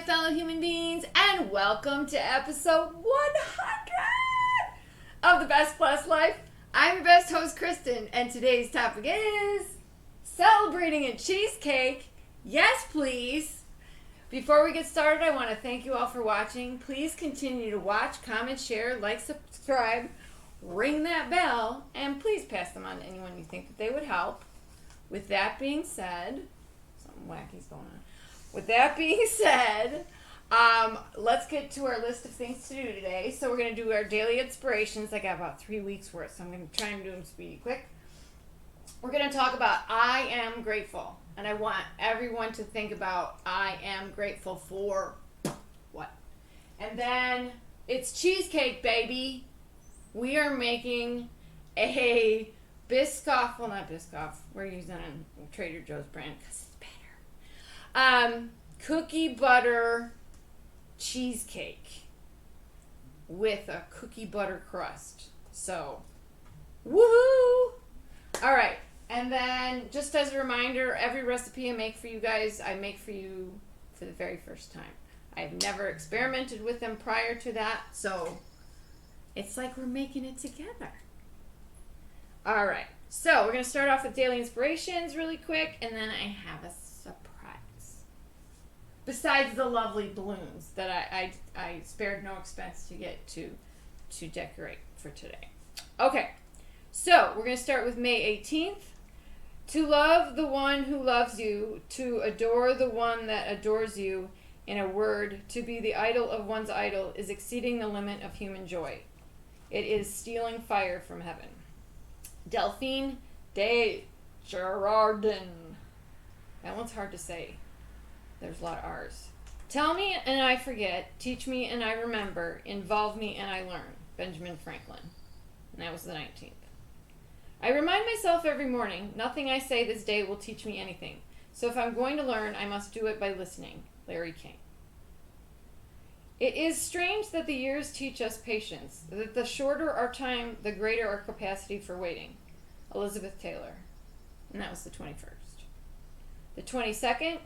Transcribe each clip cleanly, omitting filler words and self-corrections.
fellow human beings, and welcome to episode 100 of The Best Plus Life. I'm your best host, Kristen, and today's topic is celebrating a cheesecake. Yes, please. Before we get started, I want to thank you all for watching. Please continue to watch, comment, share, like, subscribe, ring that bell, and please pass them on to anyone you think that they would help. With that being said, something wacky's going on. With that being said, let's get to our list of things to do today. So we're going to do our daily inspirations. I got about 3 weeks worth, so I'm going to try and do them speedy quick. We're going to talk about I am grateful. And I want everyone to think about I am grateful for what? And then it's cheesecake, baby. We are making a Biscoff. Well, not Biscoff. We're using a Trader Joe's brand because it's better. Cookie butter cheesecake with a cookie butter crust. So, woohoo! All right. And then, just as a reminder, every recipe I make for you guys, I make for you for the very first time. I've never experimented with them prior to that, so it's like we're making it together. All right, so we're going to start off with daily inspirations really quick, and then I have a surprise. Besides the lovely balloons that I spared no expense to get to decorate for today. Okay, so we're going to start with May 18th. To love the one who loves you, to adore the one that adores you, in a word, to be the idol of one's idol is exceeding the limit of human joy. It is stealing fire from heaven. Delphine de Girardin. That one's hard to say. There's a lot of R's. Tell me and I forget, teach me and I remember, involve me and I learn. Benjamin Franklin. And that was the 19th. I remind myself every morning, nothing I say this day will teach me anything. So if I'm going to learn, I must do it by listening. Larry King. It is strange that the years teach us patience, that the shorter our time, the greater our capacity for waiting. Elizabeth Taylor. And that was the 21st. The 22nd,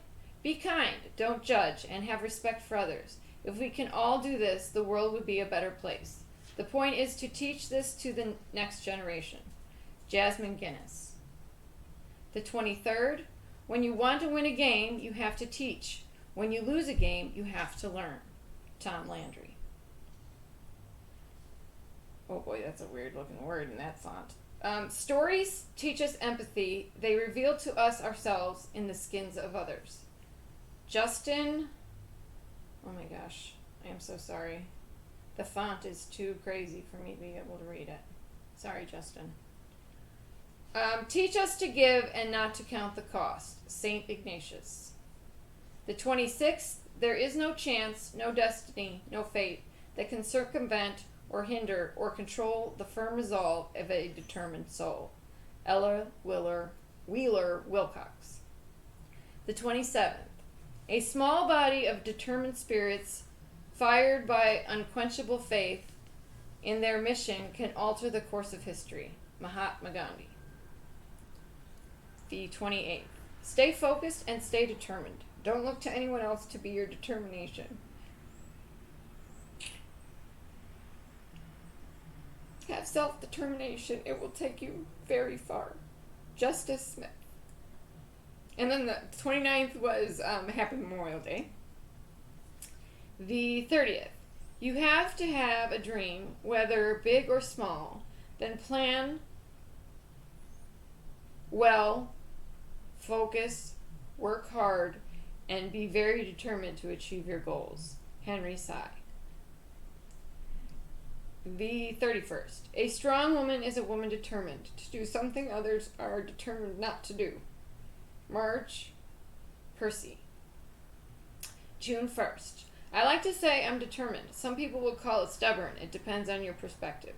be kind, don't judge, and have respect for others. If we can all do this, the world would be a better place. The point is to teach this to the next generation. Jasmine Guinness. The 23rd, when you want to win a game, you have to teach. When you lose a game, you have to learn. Tom Landry. Oh boy, that's a weird looking word in that font. Stories teach us empathy. They reveal to us ourselves in the skins of others. Justin, oh my gosh, I am so sorry. The font is too crazy for me to be able to read it. Sorry, Justin. Teach us to give and not to count the cost. St. Ignatius. The 26th, there is no chance, no destiny, no fate that can circumvent or hinder or control the firm resolve of a determined soul. Ella Wheeler Wilcox. The 27th, a small body of determined spirits fired by unquenchable faith in their mission can alter the course of history. Mahatma Gandhi. The 28th. Stay focused and stay determined. Don't look to anyone else to be your determination. Have self-determination. It will take you very far. Justice Smith. And then the 29th was Happy Memorial Day. The 30th. You have to have a dream, whether big or small, then plan well, focus, work hard, and be very determined to achieve your goals. Henry Sy. The 31st. A strong woman is a woman determined to do something others are determined not to do. Marge Percy. June 1st. I like to say I'm determined. Some people will call it stubborn. It depends on your perspective.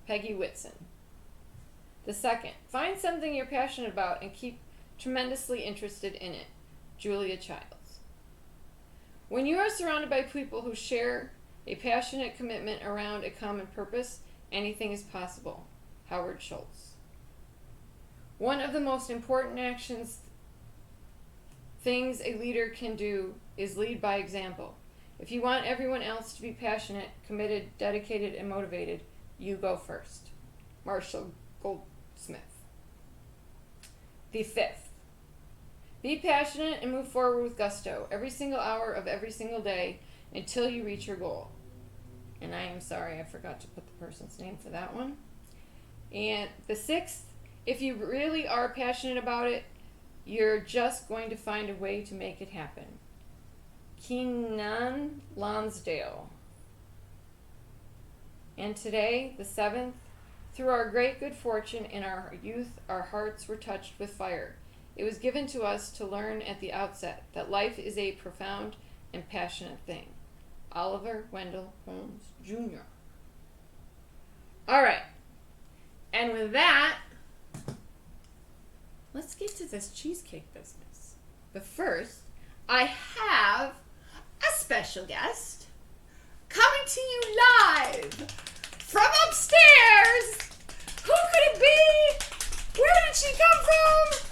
Peggy Whitson. The 2nd. Find something you're passionate about and keep tremendously interested in it. Julia Childs. When you are surrounded by people who share a passionate commitment around a common purpose, anything is possible. Howard Schultz. One of the most important things a leader can do is lead by example. If you want everyone else to be passionate, committed, dedicated, and motivated, you go first. Marshall Goldsmith. The fifth. Be passionate and move forward with gusto every single hour of every single day until you reach your goal. And I am sorry, I forgot to put the person's name for that one. And the sixth, if you really are passionate about it, you're just going to find a way to make it happen. Keenan Lonsdale. And today, the seventh, through our great good fortune in our youth, our hearts were touched with fire. It was given to us to learn at the outset that life is a profound and passionate thing. Oliver Wendell Holmes, Jr. All right. And with that, let's get to this cheesecake business. But first, I have a special guest coming to you live from upstairs. Who could it be? Where did she come from?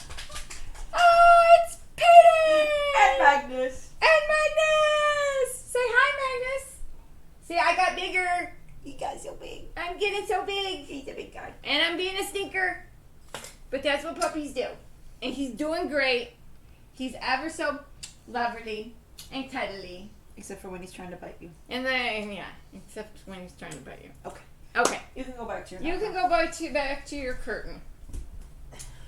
Oh, it's Peyton! And Magnus. And Magnus! Say hi, Magnus. See, I got bigger. You got so big. I'm getting so big. He's a big guy. And I'm being a stinker. But that's what puppies do. And he's doing great. He's ever so lovely and cuddly. Except for when he's trying to bite you. And then, yeah, except when he's trying to bite you. Okay. Okay. You can go back to your You can go back to your curtain.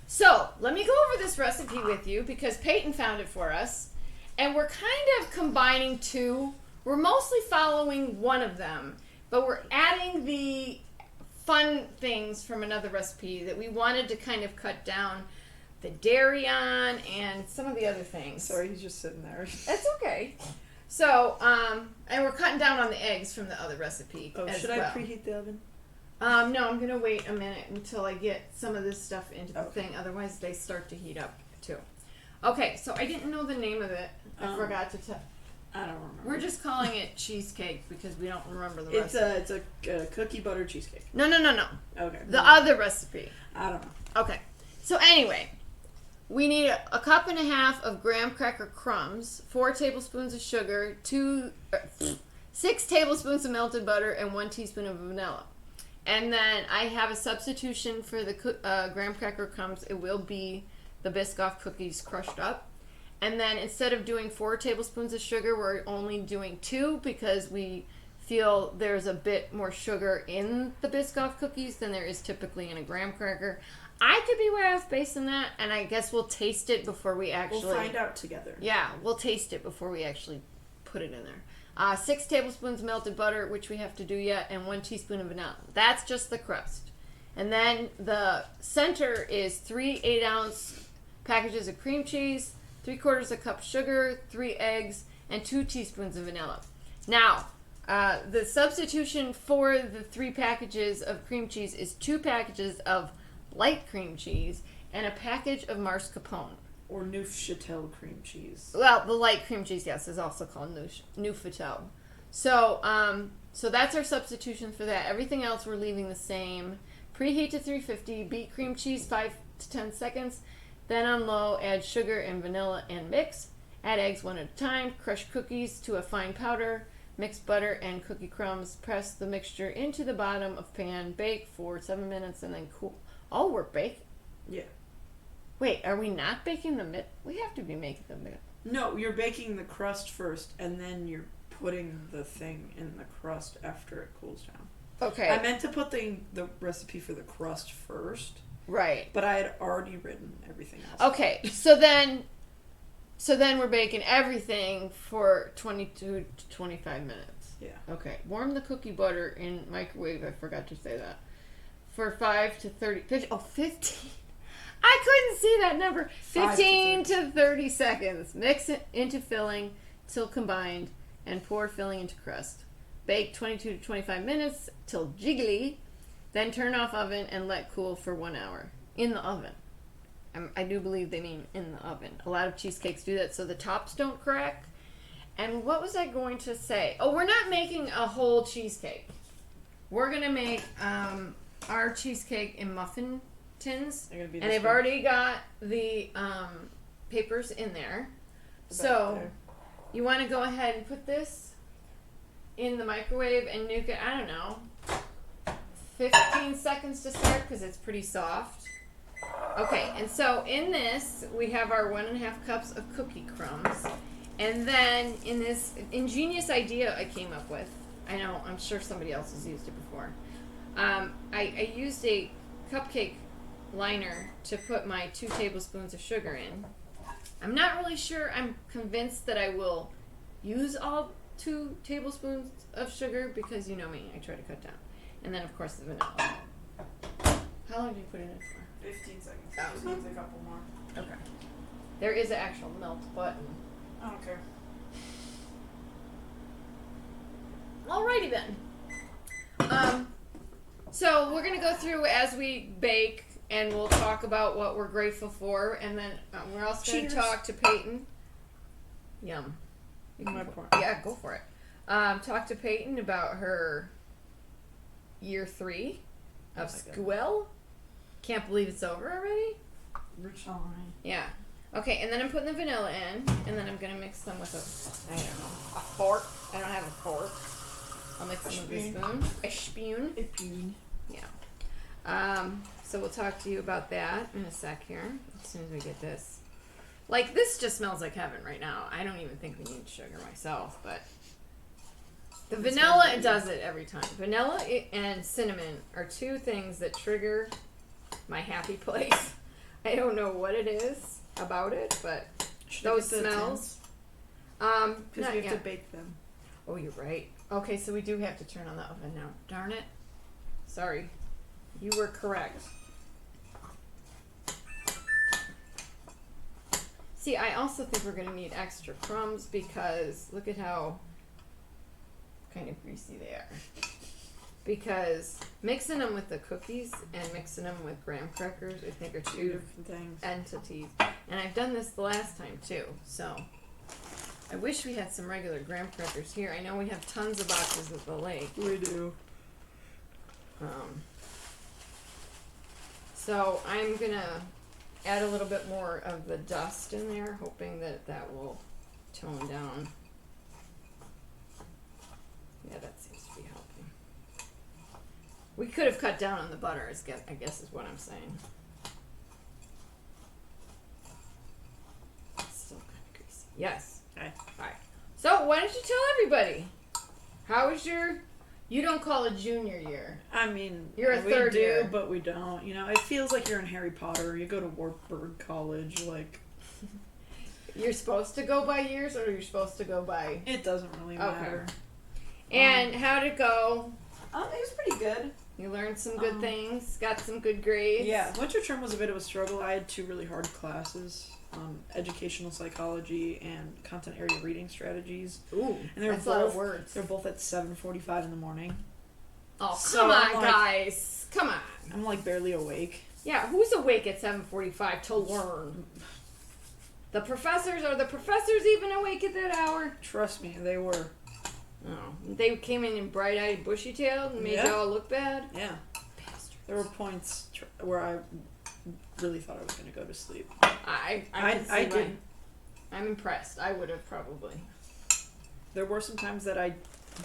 So, let me go over this recipe with you because Peyton found it for us. And we're kind of combining two. We're mostly following one of them. But we're adding the fun things from another recipe that we wanted to kind of cut down the dairy on and some of the other things. Sorry, he's just sitting there. That's okay. So, and we're cutting down on the eggs from the other recipe. Oh, as should well. I preheat the oven? No, I'm going to wait a minute until I get some of this stuff into the Okay. thing. Otherwise, they start to heat up, too. Okay, so I didn't know the name of it. I forgot to tell. I don't remember. We're just calling it cheesecake because we don't remember the It's recipe. a cookie butter cheesecake. No. Okay. The other recipe. I don't know. Okay. So anyway, we need a cup and a half of graham cracker crumbs, 4 tablespoons of sugar, 6 tablespoons of melted butter, and 1 teaspoon of vanilla. And then I have a substitution for the graham cracker crumbs. It will be the Biscoff cookies crushed up. And then instead of doing 4 tablespoons of sugar, we're only doing 2 because we feel there's a bit more sugar in the Biscoff cookies than there is typically in a graham cracker. I could be way off base on that, and I guess we'll taste it before we actually... We'll find out together. Yeah, we'll taste it before we actually put it in there. 6 tablespoons melted butter, which we have to do yet, and 1 teaspoon of vanilla. That's just the crust. And then the center is 3 8-ounce packages of cream cheese, 3/4 a cup sugar, 3 eggs, and 2 teaspoons of vanilla. Now, the substitution for the 3 packages of cream cheese is 2 packages of light cream cheese and a package of mascarpone. Or Neufchâtel cream cheese. Well, the light cream cheese, yes, is also called Neufchâtel. So, so that's our substitution for that. Everything else we're leaving the same. Preheat to 350. Beat cream cheese 5 to 10 seconds. Then on low, add sugar and vanilla and mix. Add eggs one at a time. Crush cookies to a fine powder. Mix butter and cookie crumbs. Press the mixture into the bottom of pan. Bake for 7 minutes and then cool. Oh, we're baking? Yeah. Wait, are we not baking the middle? We have to be making the middle. No, you're baking the crust first, and then you're putting the thing in the crust after it cools down. Okay. I meant to put the recipe for the crust first. Right. But I had already written everything else. Okay, so then we're baking everything for 22 to 25 minutes. Yeah. Okay. Warm the cookie butter in microwave. I forgot to say that. For 5 to 30... 15. I couldn't see that number. 15 to 30 seconds. Mix it into filling till combined and pour filling into crust. Bake 22 to 25 minutes till jiggly. Then turn off oven and let cool for 1 hour. In the oven. I do believe they mean in the oven. A lot of cheesecakes do that so the tops don't crack. And what was I going to say? Oh, we're not making a whole cheesecake. We're going to make our cheesecake in muffin tins. And I've already got the papers in there. So, you want to go ahead and put this in the microwave and nuke it, I don't know, 15 seconds to start because it's pretty soft. Okay, and so in this, we have our 1.5 cups of cookie crumbs. And then in this ingenious idea I came up with, I know, I'm sure somebody else has used it before. I used a cupcake liner to put my 2 tablespoons of sugar in. I'm not really sure. I'm convinced that I will use all 2 tablespoons of sugar because you know me, I try to cut down. And then of course the vanilla. How long did you put it in for? 15 seconds. Oh. Just needs a couple more. Okay. There is an actual melt button. I don't care. Alrighty then. So we're gonna go through as we bake, and we'll talk about what we're grateful for, and then we're also gonna Cheers. talk to Peyton. Yum. You My can part. Yeah, go for it. Talk to Peyton about her year 3 of school. Can't believe it's over already. Rich line. Yeah. Okay, and then I'm putting the vanilla in, and then I'm gonna mix them with a fork. I don't have a fork. I'll mix them with a spoon. A spoon. A spoon. Yeah. So we'll talk to you about that in a sec here, as soon as we get this. Like, this just smells like heaven right now. I don't even think we need sugar myself, but the vanilla does it every time. Vanilla and cinnamon are 2 things that trigger my happy place. I don't know what it is about it, but those smells. Because Not you have yet. to bake them. Oh, you're right. Okay, so we do have to turn on the oven now. Darn it. Sorry. You were correct. See, I also think we're going to need extra crumbs because look at how kind of greasy they are. Because mixing them with the cookies and mixing them with graham crackers, I think, are 2 different things. entities. And I've done this the last time too, so I wish we had some regular graham crackers here. I know we have tons of boxes at the lake. We do. So I'm gonna add a little bit more of the dust in there, hoping that that will tone down. Yeah, that seems to be helping. We could have cut down on the butter, I guess is what I'm saying. It's still kind of greasy. Yes. Hi. Hi. So why don't you tell everybody? How was your... You don't call it junior year. I mean, You're a we third do, year. but we don't. You know, it feels like you're in Harry Potter. You go to Wartburg College, like... You're supposed to go by years, or you're supposed to go by... It doesn't really matter. And how'd it go? It was pretty good. You learned some good things, got some good grades. Yeah, winter term was a bit of a struggle. I had 2 really hard classes, educational psychology and content area reading strategies. Ooh, And they're that's a lot of both- words. They're both at 7:45 in the morning. Oh, So come on, I'm like- guys. Come on. I'm like barely awake. Yeah, who's awake at 7:45 to learn? The professors? Are the professors even awake at that hour? Trust me, they were. Oh, they came in bright-eyed, bushy-tailed and made Yeah. y'all look bad? Yeah. Bastards. There were points where I really thought I was going to go to sleep. I can see I why. didn't. I'm impressed. I would have probably. There were some times that I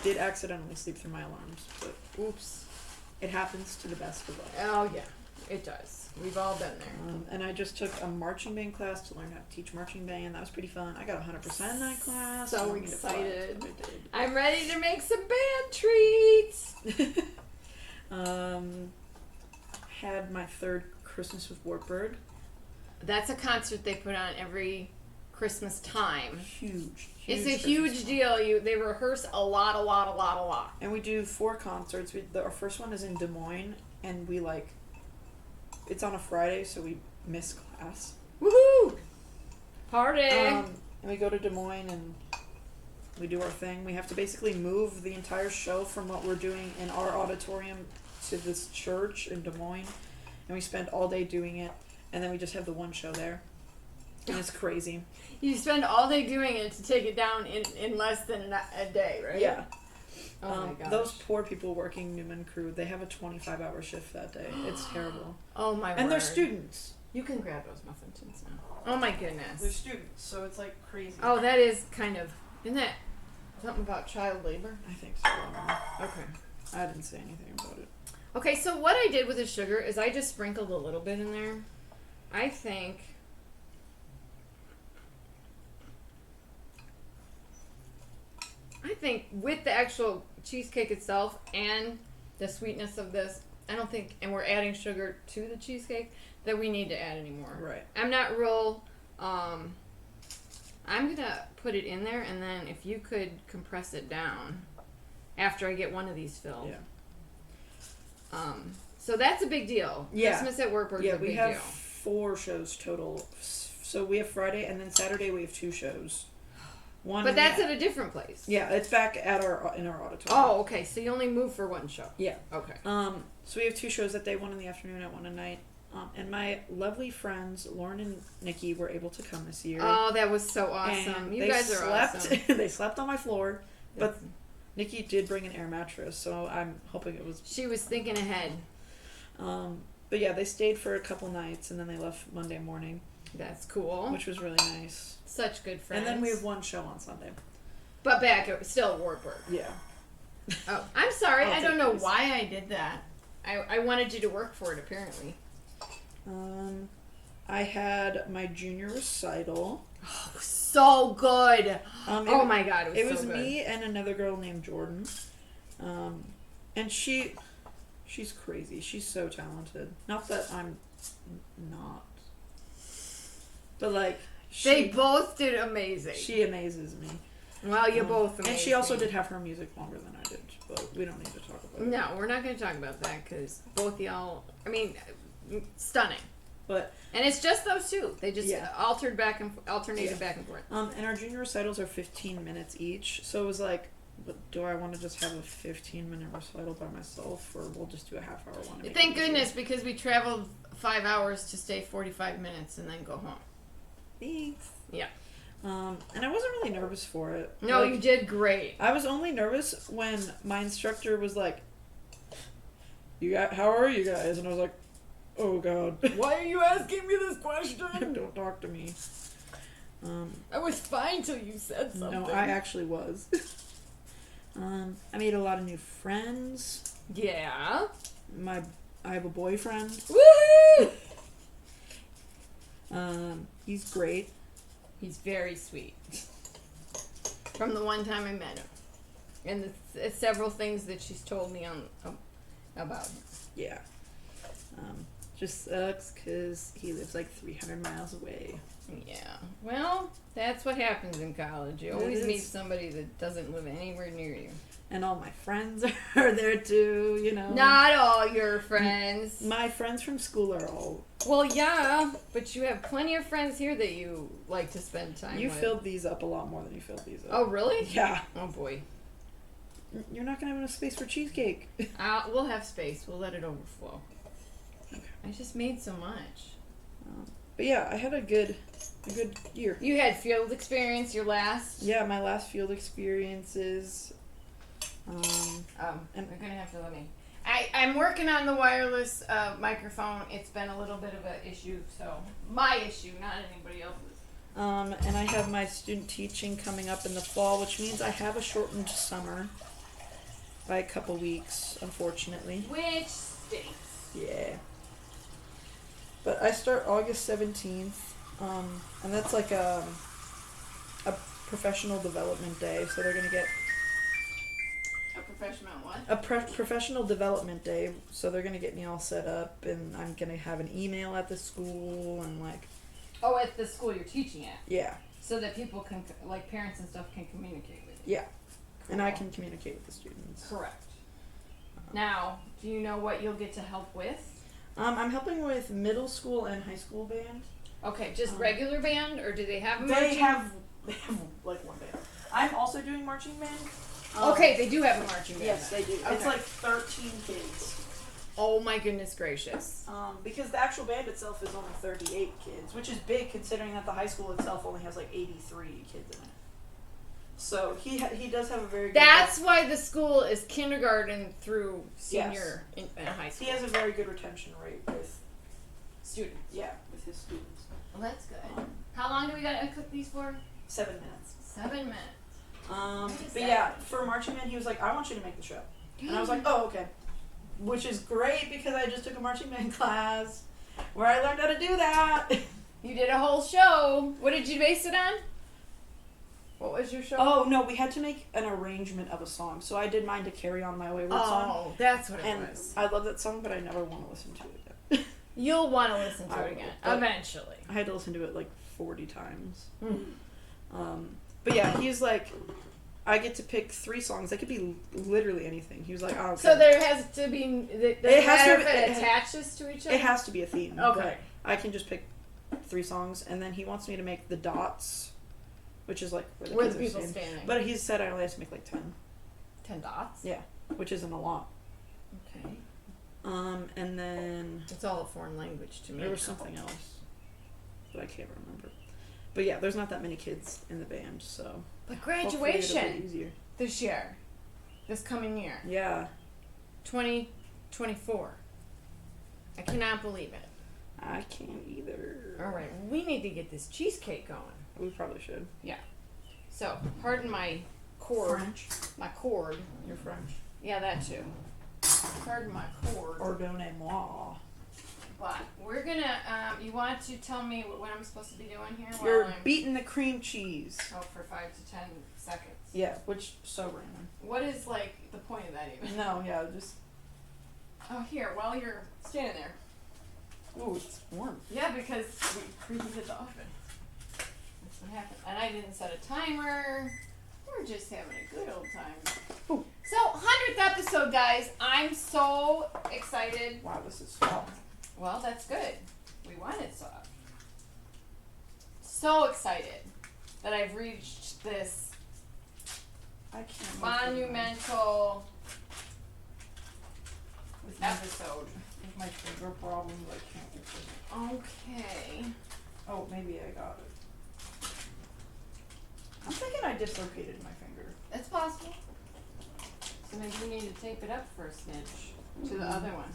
did accidentally sleep through my alarms, but Oops. it happens to the best of us. Oh, yeah. It does. We've all been there. And I just took a marching band class to learn how to teach marching band. That was pretty fun. I got 100% in that class. So I don't mean to flex, excited. but I did. I'm ready to make some band treats. Had my 3rd Christmas with Wartburg. That's a concert they put on every Christmas time. Huge. It's a Christmas huge deal. They rehearse a lot. And we do 4 concerts. Our first one is in Des Moines, and we it's on a Friday, so we miss class. Woohoo! Party! And we go to Des Moines and we do our thing. We have to basically move the entire show from what we're doing in our auditorium to this church in Des Moines, and we spend all day doing it, and then we just have the one show there. And it's crazy. You spend all day doing it to take it down in less than a day, right? Yeah. Oh my gosh. Those poor people working Newman Crew, they have a 25-hour shift that day. It's terrible. Oh my word. And they're students. You can grab those muffin tins now. Oh my goodness. They're students, so it's like crazy. Oh, that is kind of... Isn't that... Something about child labor? I think so. I don't know. Okay. I didn't say anything about it. Okay, so what I did with the sugar is I just sprinkled a little bit in there. I think with the actual cheesecake itself and the sweetness of this, I don't think, and we're adding sugar to the cheesecake, that we need to add any more. Right. I'm not real, I'm going to put it in there, and then if you could compress it down after I get one of these filled. Yeah. So that's a big deal. Yeah. Christmas at Wartburg is a big deal. Yeah, we have 4 shows total. So we have Friday, and then Saturday we have 2 shows. One. But that's at a different place. Yeah, it's back at in our auditorium. Oh, okay. So you only move for one show. Yeah. Okay. So we have 2 shows that day, one in the afternoon and one at night. And my lovely friends Lauren and Nikki were able to come this year. Oh, that was so awesome! And You guys are awesome. They slept on my floor, but Nikki did bring an air mattress, so I'm hoping it was. She was thinking ahead. But yeah, they stayed for a couple nights and then they left Monday morning. That's cool. Which was really nice. Such good friends. And then we have 1 show on Sunday. But back at still at Wartburg. Yeah. Oh, I'm sorry. I'll I don't know these. why I did that. I wanted you to work for it, apparently. I had my junior recital. Oh, so good. Oh my God, it was so good. me and another girl named Jordan. And she's crazy. She's so talented. Not that I'm not. But like they both did amazing. She amazes me. Well, you both amazing. And she also did have her music longer than I did, but we don't need to talk about it. No, we're not going to talk about that because both y'all, stunning. But and it's just those 2. They just alternated back and forth. And our junior recitals are 15 minutes each, so it was like, but do I want to just have a 15-minute recital by myself, or we'll just do a half-hour one? Thank goodness, because we traveled 5 hours to stay 45 minutes and then go home. Thanks. Yeah. And I wasn't really nervous for it. No, you did great. I was only nervous when my instructor was like, how are you guys? And I was like, oh God. Why are you asking me this question? Don't talk to me. I was fine till you said something. No, I actually was. I made a lot of new friends. Yeah. I have a boyfriend. Woohoo! He's great. He's very sweet. From the one time I met him. And the several things that she's told me about him. Yeah. Just sucks because he lives like 300 miles away. Yeah. Well, that's what happens in college. You always meet somebody that doesn't live anywhere near you. And all my friends are there too, you know. Not all your friends. My friends from school are all... Well, yeah, but you have plenty of friends here that you like to spend time with. You filled these up a lot more than you filled these up. Oh, really? Yeah. Oh, boy. You're not going to have enough space for cheesecake. We'll have space. We'll let it overflow. Okay. I just made so much. But yeah, I had a good year. You had field experience, your last? Yeah, my last field experiences. And you're going to have to let me... I'm working on the wireless microphone. It's been a little bit of an issue, so... My issue, not anybody else's. And I have my student teaching coming up in the fall, which means I have a shortened summer by a couple weeks, unfortunately. Which stinks. Yeah. But I start August 17th, and that's like a professional development day, so they're going to get... Professional what? A professional development day, so they're gonna get me all set up, and I'm gonna have an email at the school, and like. Oh, at the school you're teaching at. Yeah. So that people can, like parents and stuff, can communicate with you. Yeah. Cool. And I can communicate with the students. Correct. Now, do you know what you'll get to help with? I'm helping with middle school and high school band. Okay, just regular band, or do they have a marching? They have like one band. I'm also doing marching band. Okay, they do have a marching band. Yes, they do. Okay. It's like 13 kids. Oh my goodness gracious. Because the actual band itself is only 38 kids, which is big considering that the high school itself only has like 83 kids in it. So he does have a very good... That's why the school is kindergarten through senior in high school. He has a very good retention rate with students. Yeah, with his students. Well, that's good. How long do we got to cook these for? 7 minutes. 7 minutes. But yeah, for marching band, he was like, I want you to make the show. And I was like, oh, okay. Which is great because I just took a marching band class where I learned how to do that. You did a whole show. What did you base it on? What was your show? Oh, no, we had to make an arrangement of a song. So I did mine to Carry On My Wayward Song. Oh, that's what it And was. I love that song, but I never want to listen to it again. You'll want to listen to I it will, again. but Eventually. I had to listen to it like 40 times. Mm. But yeah, he's like, I get to pick 3 songs. They could be literally anything. He was like, oh, okay. So there has to be. It attaches to each other. It has to be a theme. Okay. But I can just pick 3 songs, and then he wants me to make the dots, which is like where the people standing. But he said I only have to make like 10. 10 dots. Yeah, which isn't a lot. Okay. And then It's all a foreign language to me. there was something else, but I can't remember. But yeah, there's not that many kids in the band, so. But hopefully it'll graduation be easier. this year, this coming year, Yeah. 2024. I cannot believe it. I can't either. All right, we need to get this cheesecake going. We probably should. So, pardon my cord. French. My cord. You're French. Yeah, that too. Pardon my cord. Pardonnez-moi. But we're gonna. You want to tell me what I'm supposed to be doing here? You're while I'm beating the cream cheese. Oh, for 5 to 10 seconds. Yeah, which so random. What is like the point of that even? No, yeah, just. Oh, here, while you're standing there. Ooh, it's warm. Yeah, because we preheated the oven. That's what happened. And I didn't set a timer. We're just having a good old time. Ooh. So, 100th episode, guys. I'm so excited. Wow, this is soft. Well, that's good. We want it soft. So excited that I've reached this I can't. monumental With episode. my finger problems, I can't open it. Okay. Oh, maybe I got it. I'm thinking I dislocated my finger. That's possible. So maybe we need to tape it up for a smidge to the other one.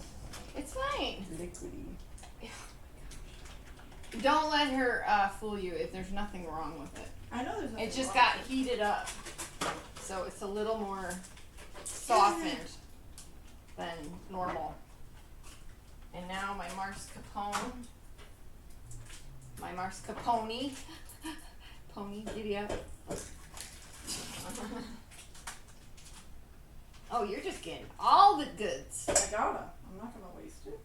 It's fine. Liquidy. Don't let her fool you if there's nothing wrong with it. I know there's nothing It just wrong got with it. heated up. So it's a little more softened than normal. And now my mascarpone. My mascarpone. Pony, giddy up. Oh, you're just getting all the goods. I gotta. I'm not gonna waste it.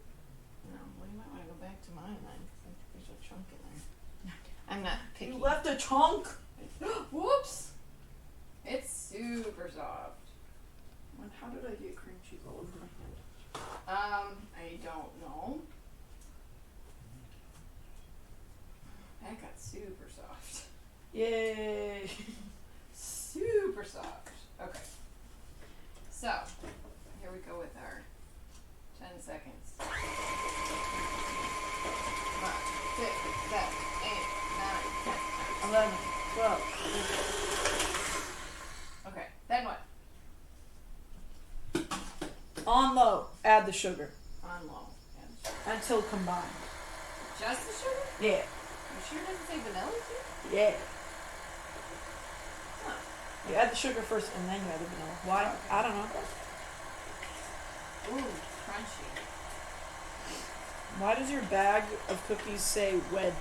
No, well, you might want to go back to mine then, because I think there's a chunk in there. I'm not picky. You left a chunk. Whoops! It's super soft. How did I get cream cheese all over my hand? I don't know. That got super soft. Yay! Super soft. Okay. So, here we go with our 10 seconds. 5, 6, 7, 8, 9, 10. 11, 12. Okay, then what? On low, add the sugar On low. until combined. Just the sugar? Yeah. You sure it doesn't say vanilla too? Yeah. Huh. You add the sugar first and then you add the vanilla. Why? I don't know. Ooh, crunchy. Why does your bag of cookies say wed?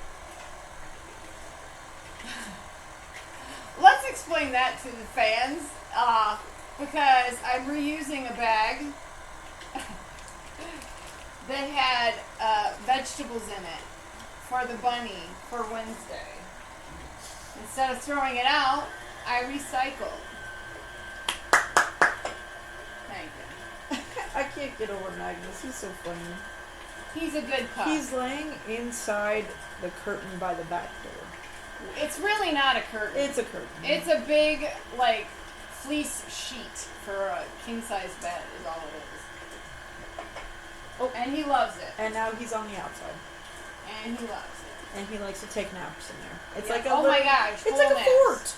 Let's explain that to the fans, because I'm reusing a bag that had vegetables in it for the bunny for Wednesday. Instead of throwing it out, I recycled. Thank you. I can't get over Magnus. He's so funny. He's a good cook. He's laying inside the curtain by the back door. It's really not a curtain. It's a curtain. It's a big, like, fleece sheet for a king-size bed is all it is. Oh, and he loves it. And now he's on the outside. And he loves it. And he likes to take naps in there. It's Yeah. like a oh my gosh, It's full like a naps. fort.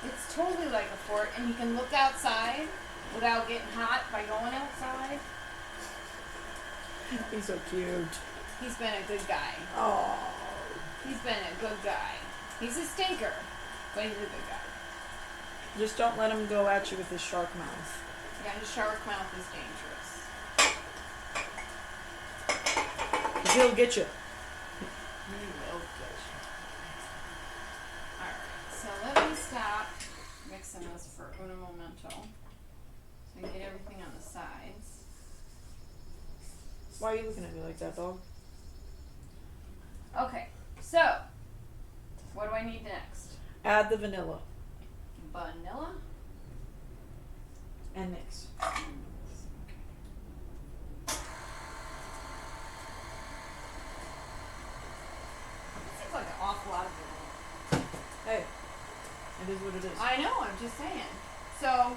It's totally like a fort, and you can look outside without getting hot by going outside. He's so cute. He's been a good guy. Oh. He's been a good guy. He's a stinker, but he's a good guy. Just don't let him go at you with his shark mouth. Yeah, his shark mouth is dangerous. 'Cause he'll get you. He will get you. Alright, so let me stop mixing this for uno momento. So I can get everything on the sides. Why are you looking at me like that, dog? Okay, so what do I need next? Add the vanilla Vanilla? and mix. Seems like an awful lot of vanilla. Hey, it is what it is. I know, I'm just saying. So,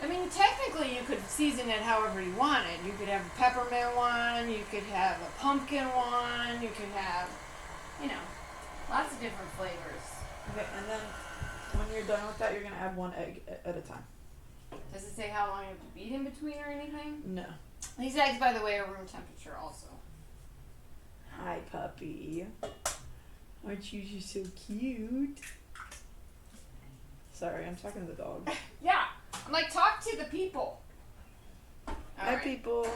I mean, technically you could season it however you wanted. You could have a peppermint one, you could have a pumpkin one, you could have, you know, lots of different flavors. Okay, and then when you're done with that, you're gonna add one egg at a time. Does it say how long you have to beat in between or anything? No. These eggs, by the way, are room temperature also. Hi, puppy. Aren't you just so cute? Sorry, I'm talking to the dog. Yeah, I'm like, talk to the people. Hi, people.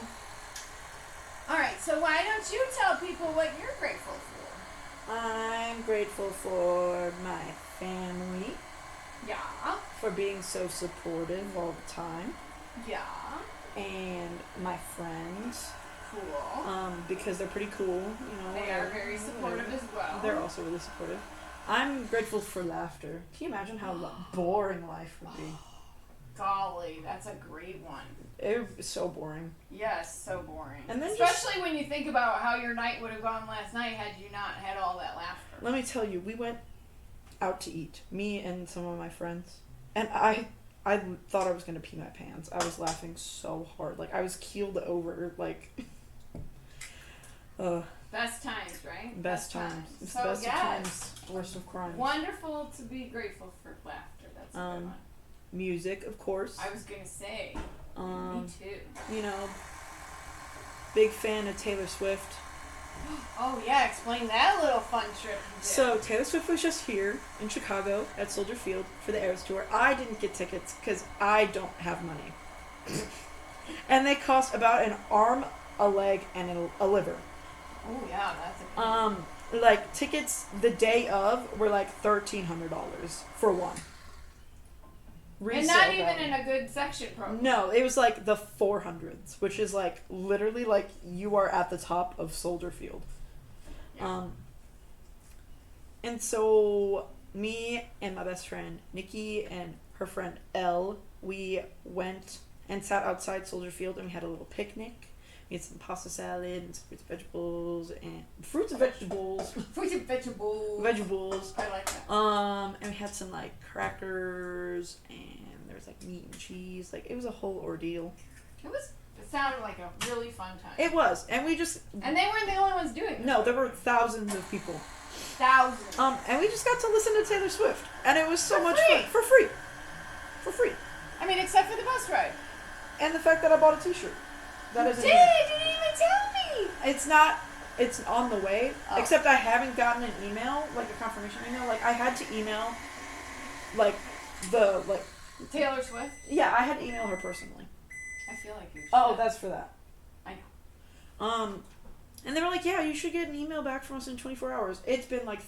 Alright, so why don't you tell people what you're grateful for? I'm grateful for my family, Yeah, for being so supportive all the time, yeah, and my friends, cool. because they're pretty cool, you know. They are very supportive as well. They're also really supportive. I'm grateful for laughter. Can you imagine how boring life would be? Golly, that's a great one. It would be so boring. Yes, so boring. And then especially when you think about how your night would have gone last night had you not had all that laughter. Let me tell you, we went out to eat, me and some of my friends, and I thought I was gonna pee my pants. I was laughing so hard, like I was keeled over, like. Best times, right? Best times. It's so, the best yes. of times, worst of crimes. Wonderful to be grateful for laughter. That's a good one. Music, of course. I was gonna say. Me too. You know, big fan of Taylor Swift. Oh yeah, explain that little fun trip you did. So Taylor Swift was just here in Chicago at Soldier Field for the Eras Tour. I didn't get tickets because I don't have money. And they cost about an arm, a leg, and a liver. Oh yeah, that's a Like tickets the day of were like $1,300 for one. and not even in a good section program. No, it was like the 400s, which is like literally like you are at the top of Soldier Field. Yeah. And so me and my best friend Nikki and her friend Elle, we went and sat outside Soldier Field and we had a little picnic. We had some pasta salad and some fruits and vegetables. Fruits and vegetables. Vegetables. I like that. And we had some like crackers and there was like meat and cheese. Like it was a whole ordeal. It sounded like a really fun time. It was, and we just. And they weren't the only ones doing it. No, there were thousands of people. Thousands. And we just got to listen to Taylor Swift, and it was so much free. fun for free. For free. I mean, except for the bus ride. And the fact that I bought a T-shirt. That is. You didn't even tell me. It's not. It's on the way. Oh. Except I haven't gotten an email, like a confirmation email. Like I had to email, like the like. Taylor Swift. Yeah, I had to email her personally. I feel like you should. Oh, that's for that. I know. And they were like, yeah, you should get an email back from us in 24 hours. It's been like.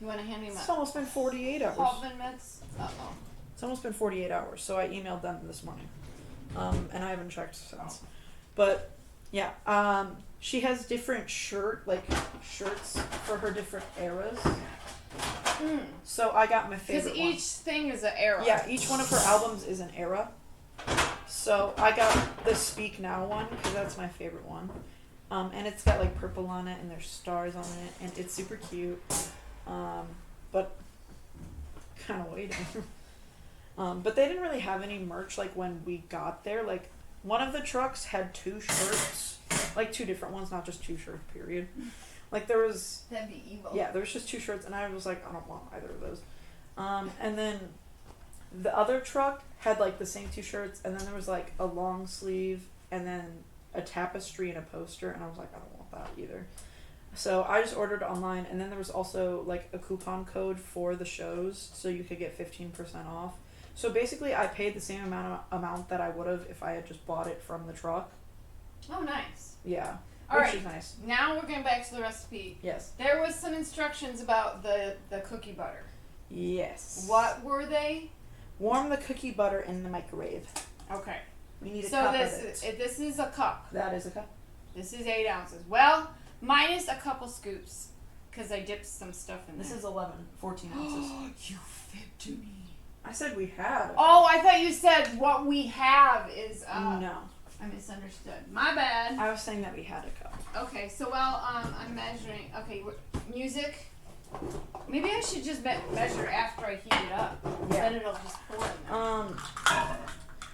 You want to hand me my. It's almost been 48 hours. 12 minutes. Uh-oh. It's almost been 48 hours, so I emailed them this morning. And I haven't checked since. But, yeah. She has different shirts for her different eras. So I got my favorite Because each thing is an era. Yeah, each one of her albums is an era. So I got the Speak Now one, because that's my favorite one. And it's got like purple on it, and there's stars on it, and it's super cute. But kind of waiting. But they didn't really have any merch like when we got there. Like one of the trucks had 2 shirts, like 2 different ones, not just 2 shirts. Period. Like there was. That'd be evil. Yeah, there was just 2 shirts, and I was like, I don't want either of those. And then the other truck had like the same 2 shirts, and then there was like a long sleeve, and then a tapestry and a poster, and I was like, I don't want that either. So I just ordered online, and then there was also like a coupon code for the shows, so you could get 15% off. So basically, I paid the same amount that I would have if I had just bought it from the truck. Oh, nice. Yeah, All which right. is nice. Now we're getting back to the recipe. Yes. There was some instructions about the cookie butter. Yes. What were they? Warm the cookie butter in the microwave. Okay. We need a So cup this of it. this is a cup. That is a cup. This is 8 ounces. Well, minus a couple scoops, because I dipped some stuff in This there. is 14 ounces. You fibbed to me. I said we had. Oh, I thought you said what we have is. No. I misunderstood. My bad. I was saying that we had a cup. Okay, so I'm measuring. Okay, music. Maybe I should just measure after I heat it up. Yeah. Then it'll just pour in there.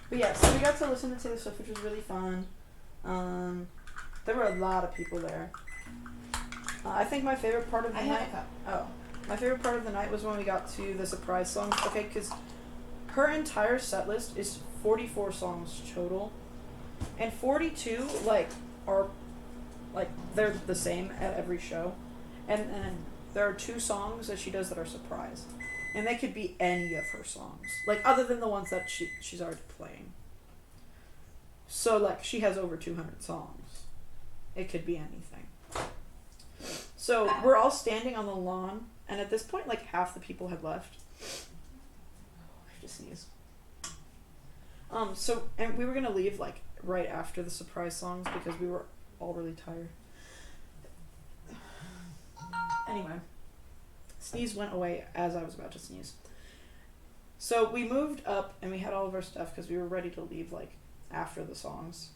But yeah, so we got to listen to Taylor Swift, which was really fun. There were a lot of people there. I think my favorite part of the I night. have a cup. Oh, my favorite part of the night was when we got to the surprise songs. Okay, because her entire set list is 44 songs total, and 42 are they're the same at every show, and then there are 2 songs that she does that are surprise, and they could be any of her songs, other than the ones that she's already playing. So she has over 200 songs. It could be anything. So we're all standing on the lawn, and at this point, half the people had left. I have to sneeze. And we were gonna leave right after the surprise songs because we were all really tired. Anyway, sneeze went away as I was about to sneeze. So we moved up, and we had all of our stuff because we were ready to leave after the songs.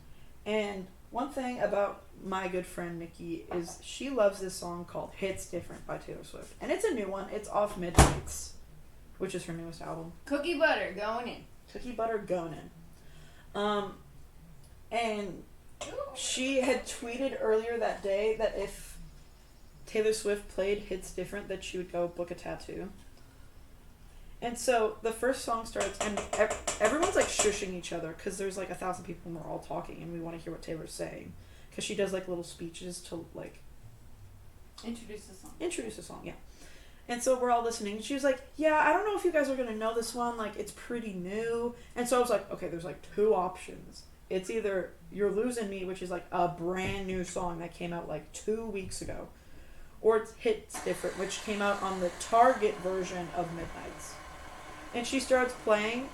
And one thing about my good friend Nikki is she loves this song called Hits Different by Taylor Swift. And it's a new one. It's off Midnights, which is her newest album. Cookie butter going in. Cookie butter going in. And she had tweeted earlier that day that if Taylor Swift played Hits Different, that she would go book a tattoo. And so the first song starts, and everyone's shushing each other because there's 1,000 people and we're all talking and we want to hear what Taylor's saying, because she does little speeches to introduce the song. Introduce the song, yeah. And so we're all listening. And she was like, "Yeah, I don't know if you guys are gonna know this one. It's pretty new." And so I was like, "Okay, there's 2 options. It's either You're Losing Me, which is a brand new song that came out 2 weeks ago, or it's Hits Different, which came out on the Target version of Midnights." And she starts playing,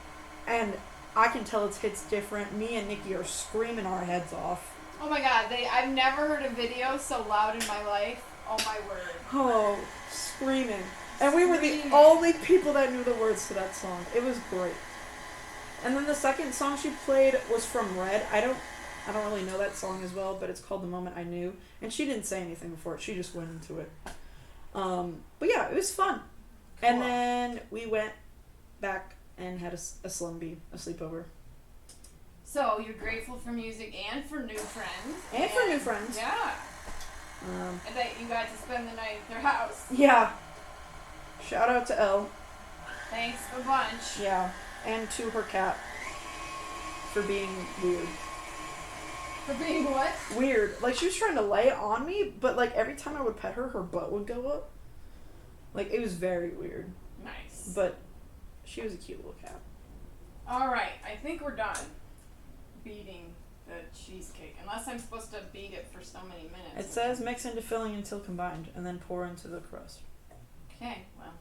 and I can tell it's Hits Different. Me and Nikki are screaming our heads off. Oh my god, I've never heard a video so loud in my life. Oh my word. Oh, screaming. And we were the only people that knew the words to that song. It was great. And then the second song she played was from Red. I don't really know that song as well, but it's called The Moment I Knew. And she didn't say anything before it. She just went into it. But yeah, it was fun. Cool. And then we went back and had a sleepover. So you're grateful for music and for new friends. And for new friends. Yeah. I bet you got to spend the night at their house. Yeah. Shout out to Elle. Thanks a bunch. Yeah. And to her cat. For being weird. For being what? Weird. She was trying to lay on me, but every time I would pet her, her butt would go up. It was very weird. Nice. But she was a cute little cat. Alright, I think we're done beating the cheesecake. Unless I'm supposed to beat it for so many minutes. It says mix into filling until combined, and then pour into the crust. Okay, well,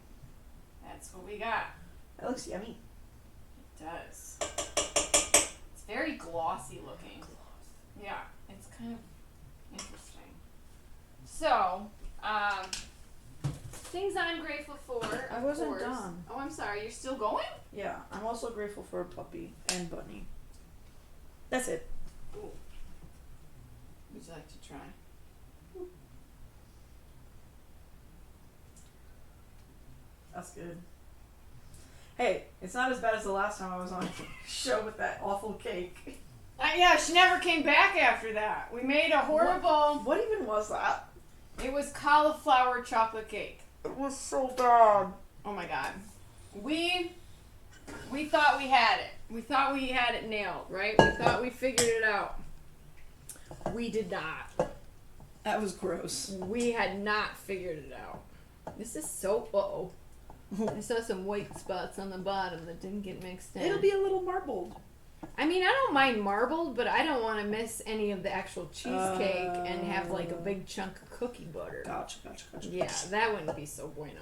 that's what we got. That looks yummy. It does. It's very glossy looking. Yeah, it's kind of interesting. So, things I'm grateful for. I wasn't done. Oh, I'm sorry. You're still going? Yeah, I'm also grateful for a puppy and bunny. That's it. Ooh. Would you like to try? That's good. Hey, it's not as bad as the last time I was on a show with that awful cake. Yeah, she never came back after that. We made a horrible... What even was that? It was cauliflower chocolate cake. It was so bad. Oh my god. We thought we had it. We thought we had it nailed, right? We thought we figured it out. We did not. That was gross. We had not figured it out. This is so... Uh-oh. I saw some white spots on the bottom that didn't get mixed in. It'll be a little marbled. I mean, I don't mind marbled, but I don't want to miss any of the actual cheesecake and have like a big chunk of cookie butter. Gotcha. Yeah, that wouldn't be so bueno.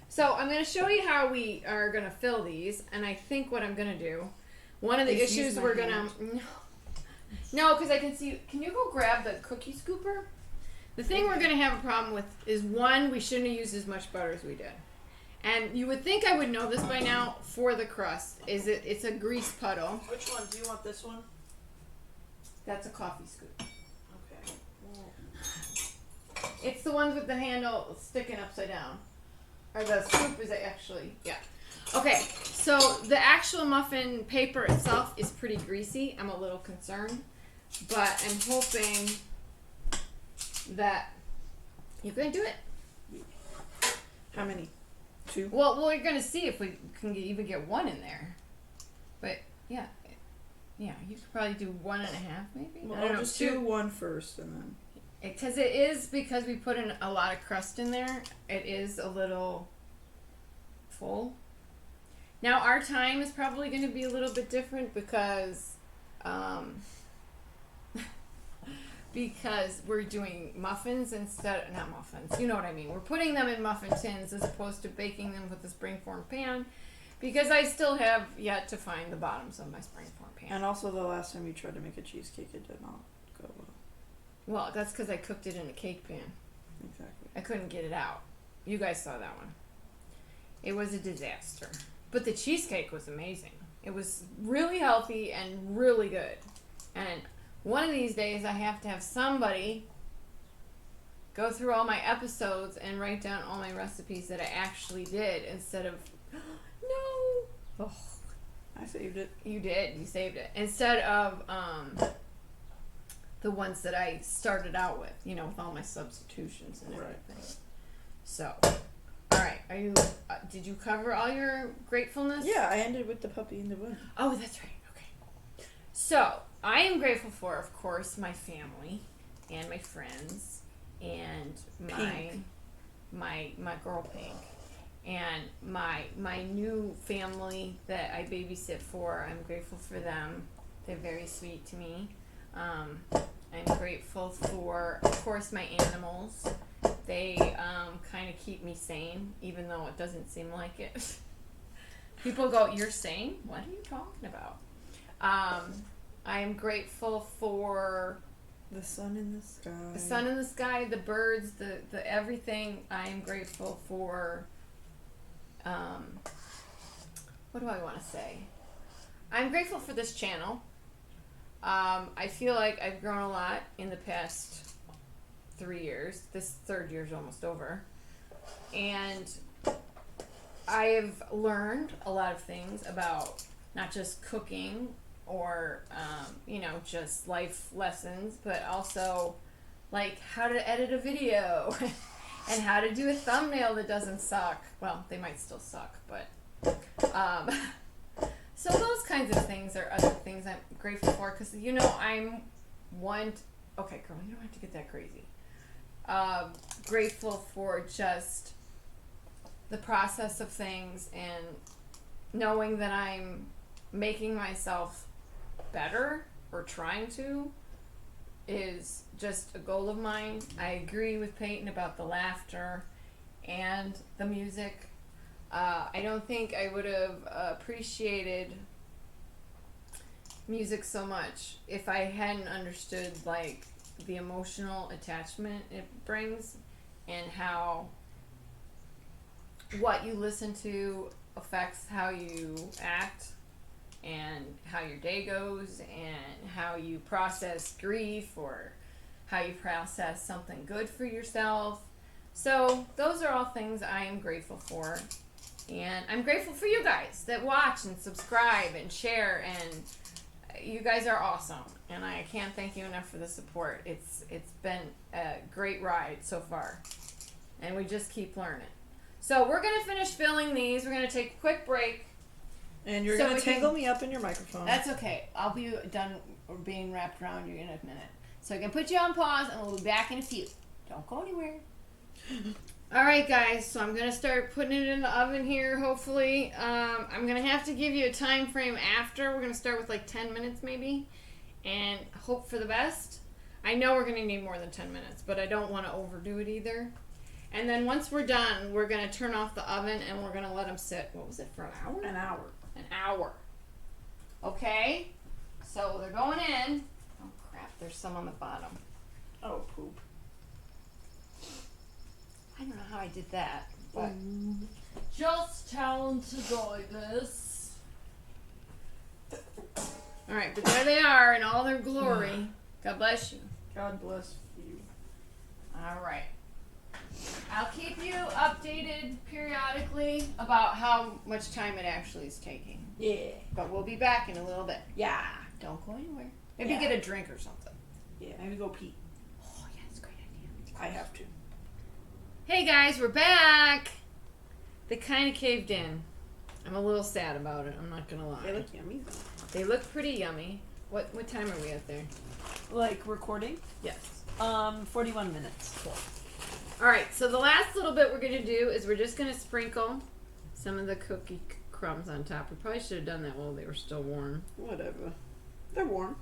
So I'm going to show you how we are going to fill these, and I think what I'm going to do, one of the issues we're going to... No, because I can see... Can you go grab the cookie scooper? The thing we're going to have a problem with is, one, we shouldn't have used as much butter as we did. And you would think I would know this by now for the crust. It's a grease puddle. Which one? Do you want this one? That's a coffee scoop. Okay. It's the ones with the handle sticking upside down. Or the scoop is actually, yeah. Okay, so the actual muffin paper itself is pretty greasy. I'm a little concerned. But I'm hoping that you can do it. How many? 2? Well, we're going to see if we can even get 1 in there. But, yeah. Yeah, you could probably do 1.5 maybe? Well, I don't know. just do 1 first and then... Because we put in a lot of crust in there, it is a little full. Now, our time is probably going to be a little bit different because we're doing muffins not muffins, you know what I mean. We're putting them in muffin tins as opposed to baking them with a springform pan because I still have yet to find the bottoms of my springform pan. And also the last time you tried to make a cheesecake, it did not go well. Well, that's because I cooked it in a cake pan. Exactly. I couldn't get it out. You guys saw that one. It was a disaster. But the cheesecake was amazing. It was really healthy and really good. And one of these days I have to have somebody go through all my episodes and write down all my recipes that I actually did instead of, no. Oh, I saved it. you did. You saved it. Instead of the ones that I started out with, with all my substitutions and everything. Right. So, all right. Are you? Did you cover all your gratefulness? Yeah, I ended with the puppy in the room. Oh, that's right. Okay. So, I am grateful for, of course, my family and my friends and my girl Pink and my new family that I babysit for. I'm grateful for them. They're very sweet to me. I'm grateful for, of course, my animals. They kind of keep me sane, even though it doesn't seem like it. People go, "You're sane? What are you talking about?" I am grateful for the sun in the sky. The sun in the sky, the birds, the everything. I am grateful for. What do I want to say? I'm grateful for this channel. I feel like I've grown a lot in the past 3 years. This 3rd year is almost over. And I have learned a lot of things about not just cooking or, just life lessons, but also like how to edit a video and how to do a thumbnail that doesn't suck. Well, they might still suck, but... So those kinds of things are other things I'm grateful for because, I'm one... Okay, girl, you don't have to get that crazy. Grateful for just the process of things and knowing that I'm making myself better or trying to is just a goal of mine. I agree with Peyton about the laughter and the music. I don't think I would have appreciated music so much if I hadn't understood like the emotional attachment it brings and how what you listen to affects how you act and how your day goes and how you process grief or how you process something good for yourself. So those are all things I am grateful for. And I'm grateful for you guys that watch and subscribe and share, and you guys are awesome. And I can't thank you enough for the support. It's been a great ride so far. And we just keep learning. So we're going to finish filling these. We're going to take a quick break. And you're going to tangle me up in your microphone. That's okay. I'll be done being wrapped around you in a minute. So I can put you on pause and we'll be back in a few. Don't go anywhere. Alright guys, so I'm going to start putting it in the oven here, hopefully. I'm going to have to give you a time frame after. We're going to start with like 10 minutes maybe. And hope for the best. I know we're going to need more than 10 minutes, but I don't want to overdo it either. And then once we're done, we're going to turn off the oven and we're going to let them sit, what was it, for an hour? An hour. An hour. Okay? So they're going in. Oh crap, there's some on the bottom. Oh, poop. I don't know how I did that, but Just talented like this. alright, but there they are in all their glory. God bless you. God bless you. Alright. I'll keep you updated periodically about how much time it actually is taking. Yeah. But we'll be back in a little bit. Yeah. Don't go anywhere. Maybe Yeah. get a drink or something. Yeah, maybe go pee. Oh, yeah, that's a great idea. I have to. Hey guys, we're back. They kind of caved in. I'm a little sad about it. I'm not gonna lie. They look yummy though. They look pretty yummy. What time are we at there? Like recording? Yes. 41 minutes. Cool. All right. So the last little bit we're gonna do is we're just gonna sprinkle some of the cookie crumbs on top. We probably should have done that while they were still warm. Whatever. They're warm.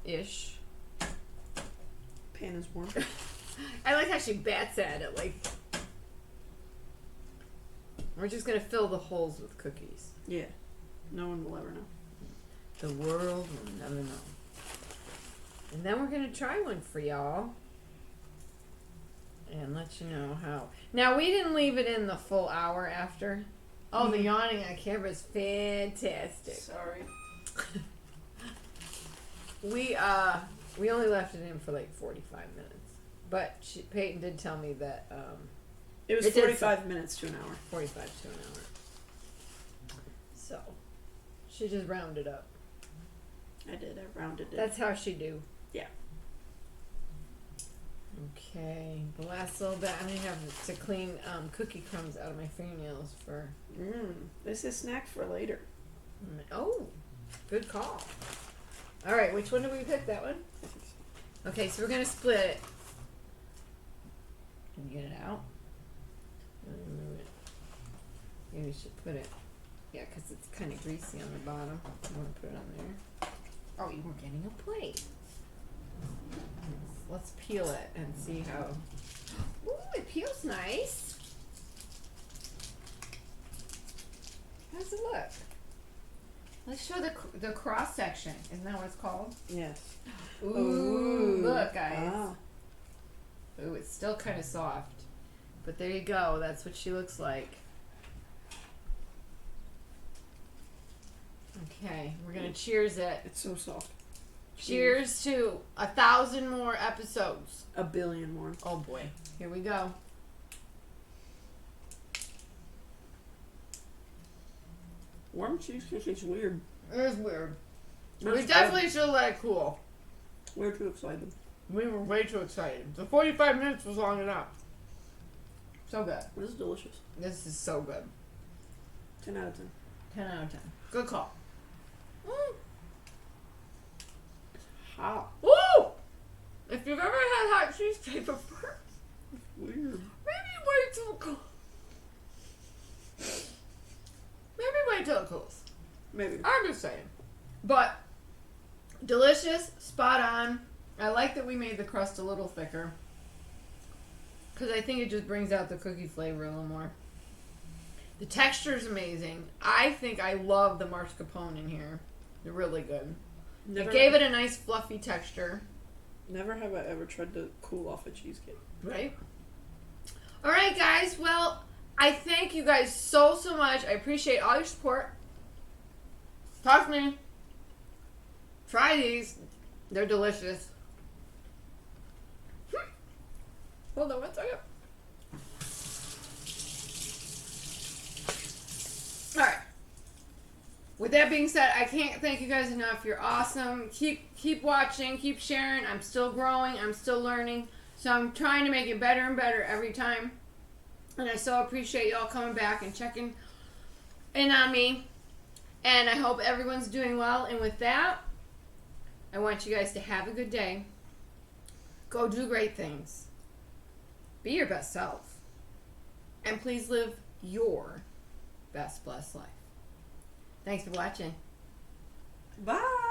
Ish. Pan is warm. I like how she bats at it. Like we're just gonna fill the holes with cookies. Yeah. No one will ever know. The world will never know. And then we're going to try one for y'all. And let you know how. Now, we didn't leave it in the full hour after. Oh, the yawning on camera is fantastic. Sorry. We only left it in for like 45 minutes. But Peyton did tell me that It was It did 45 minutes to an hour. 45 to an hour. So, she just rounded up. I did. I rounded it. That's how she do. Yeah. Okay, the last little bit, I'm going to have to clean cookie crumbs out of my fingernails for... This is snack for later. Oh, good call. All right, which one did we pick? That one? Okay, so we're going to split it. Can you get it out? Let me move it. Maybe we should put it... Yeah, because it's kind of greasy on the bottom. You want to put it on there? Oh, you were getting a plate. Let's peel it and see how... Ooh, it peels nice. How does it look? Let's show the cross section. Isn't that what it's called? Yes. Ooh, look, guys. Ah. Ooh, it's still kind of soft. But there you go. That's what she looks like. Okay, we're going to cheers it. It's so soft. Cheers to 1,000 more episodes. A billion more. Oh boy. Here we go. Warm cheesecake is weird. It is weird. That's We definitely should let it cool. We're too excited. We were way too excited. The 45 minutes was long enough. So good. This is delicious. This is so good. 10 out of 10. 10 out of 10. Good call. Mm. Hot. Woo! If you've ever had hot cheesecake before, Weird. maybe wait till it cools. Maybe wait till it cools. Maybe. I'm just saying. But delicious, spot on. I like that we made the crust a little thicker. Because I think it just brings out the cookie flavor a little more. The texture is amazing. I think I love the mascarpone in here. They're really good. Never, It gave it a nice fluffy texture. Never have I ever tried to cool off a cheesecake. Right? Alright guys, well, I thank you guys so much. I appreciate all your support. Talk to me. Try these. They're delicious. Hold on one second. Alright. With that being said, I can't thank you guys enough. You're awesome. Keep watching, keep sharing. I'm still growing, I'm still learning. So I'm trying to make it better and better every time. And I so appreciate y'all coming back and checking in on me. And I hope everyone's doing well. And with that, I want you guys to have a good day. Go do great things. Be your best self. And please live your best blessed life. Thanks for watching. Bye.